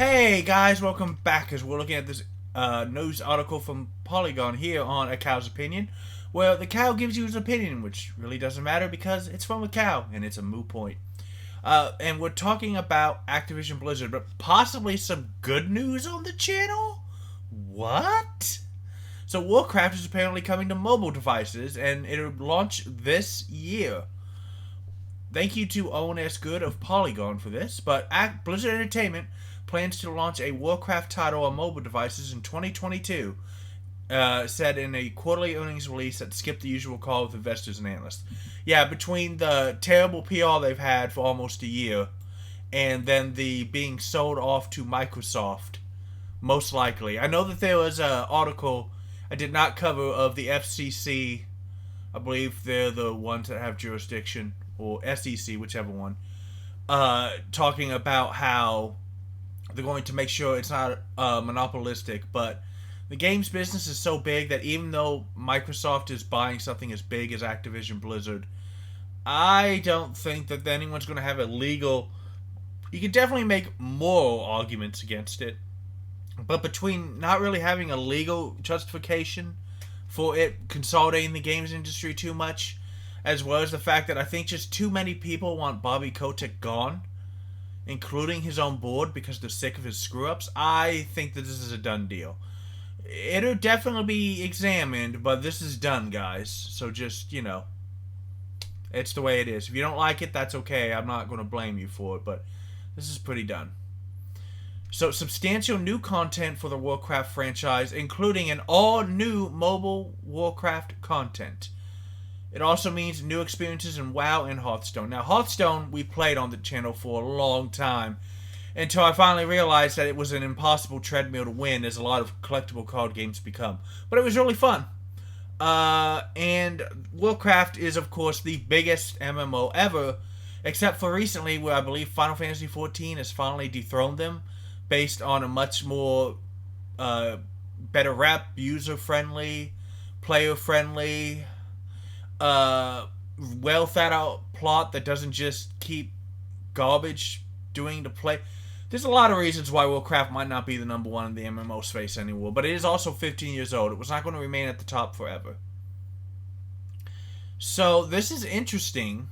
Hey guys, welcome back as we're looking at this news article from Polygon here on A Cow's Opinion, where the cow gives you his opinion, which really doesn't matter because it's from a cow and it's a moot point. And we're talking about Activision Blizzard, but possibly some good news on the channel? What? So Warcraft is apparently coming to mobile devices and it'll launch this year. Thank you to Owen S. Good of Polygon for this, but Blizzard Entertainment plans to launch a Warcraft title on mobile devices in 2022, said in a quarterly earnings release that skipped the usual call with investors and analysts. Yeah, between the terrible PR they've had for almost a year and then the being sold off to Microsoft, most likely. I know that there was an article I did not cover of the FCC. I believe they're the ones that have jurisdiction, or SEC, whichever one, talking about how they're going to make sure it's not monopolistic, but the games business is so big that even though Microsoft is buying something as big as Activision Blizzard, I don't think that anyone's going to have a legal... You can definitely make moral arguments against it, but between not really having a legal justification for it consolidating the games industry too much, as well as the fact that I think just too many people want Bobby Kotick gone, including his own board, because they're sick of his screw-ups, I think that this is a done deal. It'll definitely be examined, but this is done, guys. So just, it's the way it is. If you don't like it, that's okay. I'm not going to blame you for it, but this is pretty done. So, substantial new content for the Warcraft franchise, including an all-new mobile Warcraft content. It also means new experiences in WoW and Hearthstone. Now, Hearthstone we played on the channel for a long time, until I finally realized that it was an impossible treadmill to win, as a lot of collectible card games become. But it was really fun. And Warcraft is, of course, the biggest MMO ever, except for recently, where I believe Final Fantasy XIV has finally dethroned them, based on a much more better rep, user-friendly, player-friendly, well thought out plot that doesn't just keep garbage doing to play. There's a lot of reasons why Warcraft might not be the number one in the MMO space anymore, but it is also 15 years old. It was not going to remain at the top forever. So this is interesting,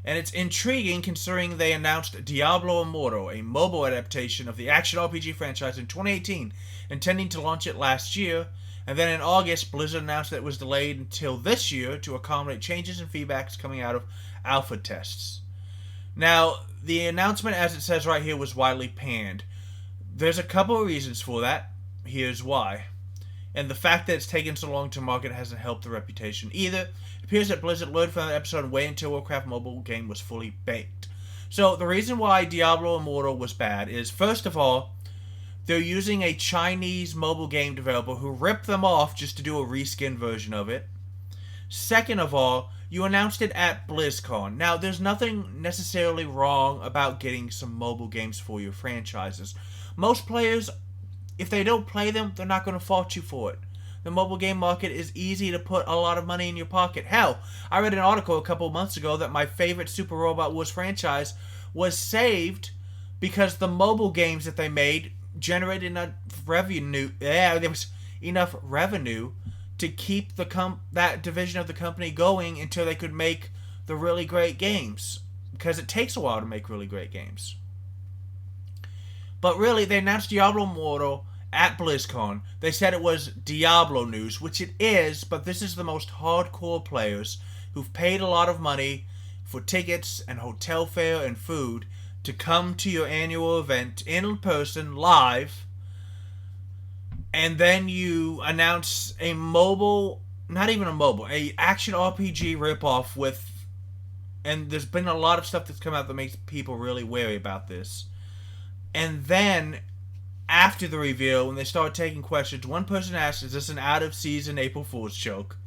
and it's intriguing considering they announced Diablo Immortal, a mobile adaptation of the action RPG franchise in 2018, intending to launch it last year. And then in August, Blizzard announced that it was delayed until this year to accommodate changes and feedbacks coming out of alpha tests. Now, the announcement, as it says right here, was widely panned. There's a couple of reasons for that. Here's why. And the fact that it's taken so long to market hasn't helped the reputation either. It appears that Blizzard learned from that episode and waited until Warcraft mobile game was fully baked. So, the reason why Diablo Immortal was bad is, first of all, they're using a Chinese mobile game developer who ripped them off just to do a reskin version of it. Second of all, you announced it at BlizzCon. Now, there's nothing necessarily wrong about getting some mobile games for your franchises. Most players, if they don't play them, they're not going to fault you for it. The mobile game market is easy to put a lot of money in your pocket. Hell, I read an article a couple months ago that my favorite Super Robot Wars franchise was saved because the mobile games that they made generated enough revenue. There was enough revenue to keep that division of the company going until they could make the really great games, because it takes a while to make really great games. But really, they announced Diablo Immortal at BlizzCon. They said it was Diablo news, which it is, but this is the most hardcore players who've paid a lot of money for tickets and hotel fare and food to come to your annual event in person, live, and then you announce a mobile, not even a mobile, a action RPG ripoff with, and there's been a lot of stuff that's come out that makes people really wary about this. And then, after the reveal, when they start taking questions, one person asked, is this an out-of-season April Fool's joke?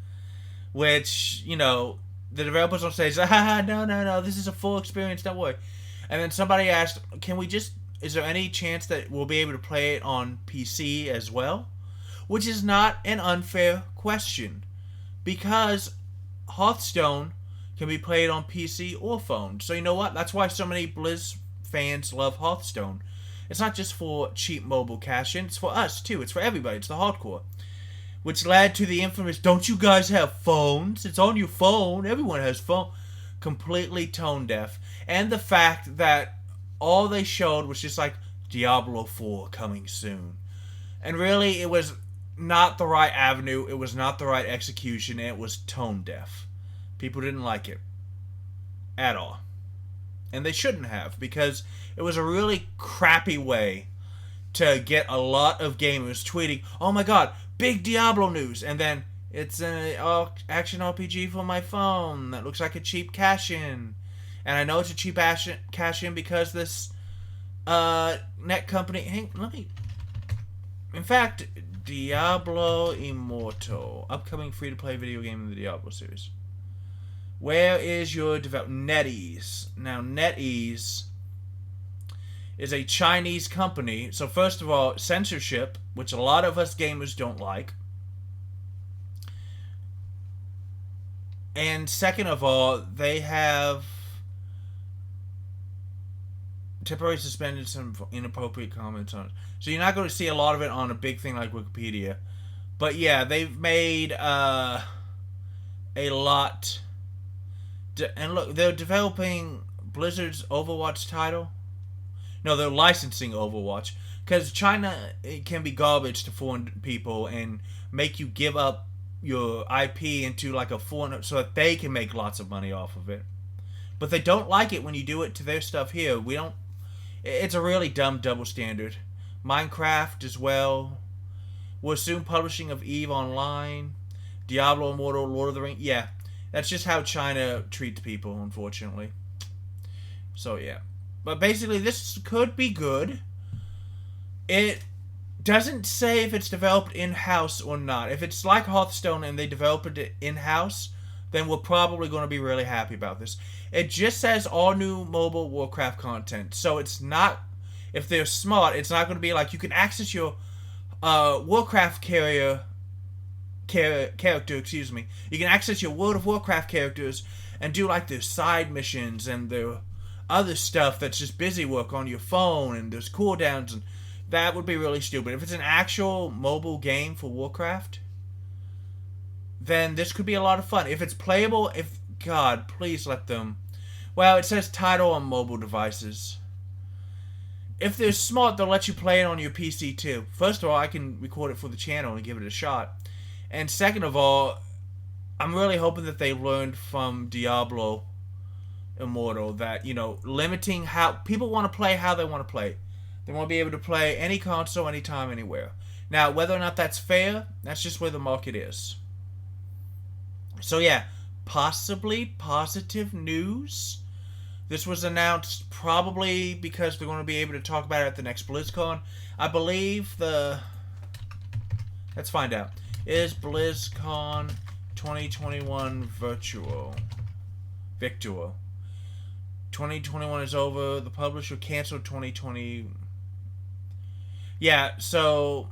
Which, the developers will say, no, this is a full experience, don't worry. And then somebody asked, is there any chance that we'll be able to play it on PC as well? Which is not an unfair question, because Hearthstone can be played on PC or phone. So you know what? That's why so many Blizz fans love Hearthstone. It's not just for cheap mobile cash-in, it's for us too. It's for everybody. It's the hardcore. Which led to the infamous, don't you guys have phones? It's on your phone. Everyone has phone. Completely tone deaf. And the fact that all they showed was just like, Diablo 4 coming soon. And really, it was not the right avenue. It was not the right execution. It was tone deaf. People didn't like it. At all. And they shouldn't have, because it was a really crappy way to get a lot of gamers tweeting, oh my god, big Diablo news, and then it's an action RPG for my phone that looks like a cheap cash-in. And I know it's a cheap cash-in because this net company... In fact, Diablo Immortal, upcoming free-to-play video game in the Diablo series. Where is your NetEase? Now, NetEase is a Chinese company. So first of all, censorship, which a lot of us gamers don't like. And second of all, they have temporarily suspended some inappropriate comments on it. So you're not going to see a lot of it on a big thing like Wikipedia. But yeah, they've made a lot. And look, they're developing Blizzard's Overwatch title. No, they're licensing Overwatch. Because China, it can be garbage to foreign people and make you give up your IP into like a foreign, so that they can make lots of money off of it. But they don't like it when you do it to their stuff here. We don't. It's a really dumb double standard. Minecraft as well. We're soon publishing of EVE Online, Diablo Immortal, Lord of the Rings. Yeah, that's just how China treats people, unfortunately. So yeah. But basically, this could be good. It doesn't say if it's developed in-house or not. If it's like Hearthstone and they developed it in-house, then we're probably going to be really happy about this. It just says all new mobile Warcraft content. So it's not, if they're smart, it's not going to be like you can access your Warcraft character, excuse me. You can access your World of Warcraft characters and do like their side missions and their other stuff that's just busy work on your phone, and there's cooldowns, and that would be really stupid. If it's an actual mobile game for Warcraft, then this could be a lot of fun. If it's playable, God, please let them. Well, it says title on mobile devices. If they're smart, they'll let you play it on your PC too. First of all, I can record it for the channel and give it a shot. And second of all, I'm really hoping that they learned from Diablo Immortal that, you know, limiting how people want to play, how they want to play. They want to be able to play any console, anytime, anywhere. Now, whether or not that's fair, that's just where the market is. So yeah, possibly positive news. This was announced probably because they're going to be able to talk about it at the next BlizzCon. I believe let's find out. Is BlizzCon 2021 virtual? 2021 is over. The publisher canceled 2020. Yeah, so...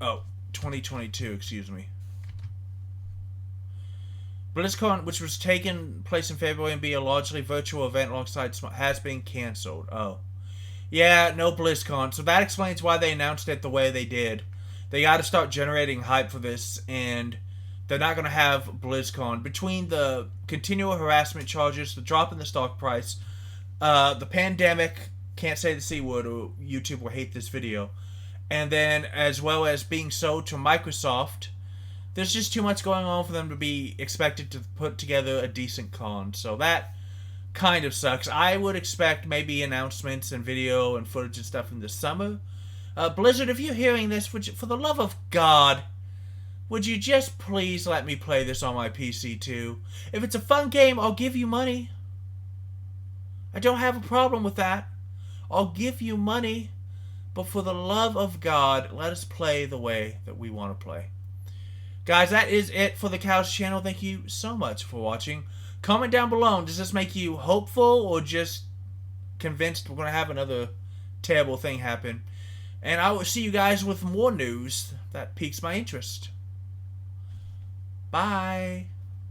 Oh, 2022, excuse me. BlizzCon, which was taking place in February and be a largely virtual event alongside has been canceled. Oh. Yeah, no BlizzCon. So that explains why they announced it the way they did. They got to start generating hype for this, and they're not going to have BlizzCon. Between the continual harassment charges, the drop in the stock price, the pandemic, can't say the C word or YouTube will hate this video, and then as well as being sold to Microsoft, there's just too much going on for them to be expected to put together a decent con. So that kind of sucks. I would expect maybe announcements and video and footage and stuff in the summer. Blizzard, if you're hearing this, for the love of God, would you just please let me play this on my PC too? If it's a fun game, I'll give you money. I don't have a problem with that. I'll give you money. But for the love of God, let us play the way that we want to play. Guys, that is it for the Couch channel. Thank you so much for watching. Comment down below. Does this make you hopeful or just convinced we're going to have another terrible thing happen? And I will see you guys with more news that piques my interest. Bye.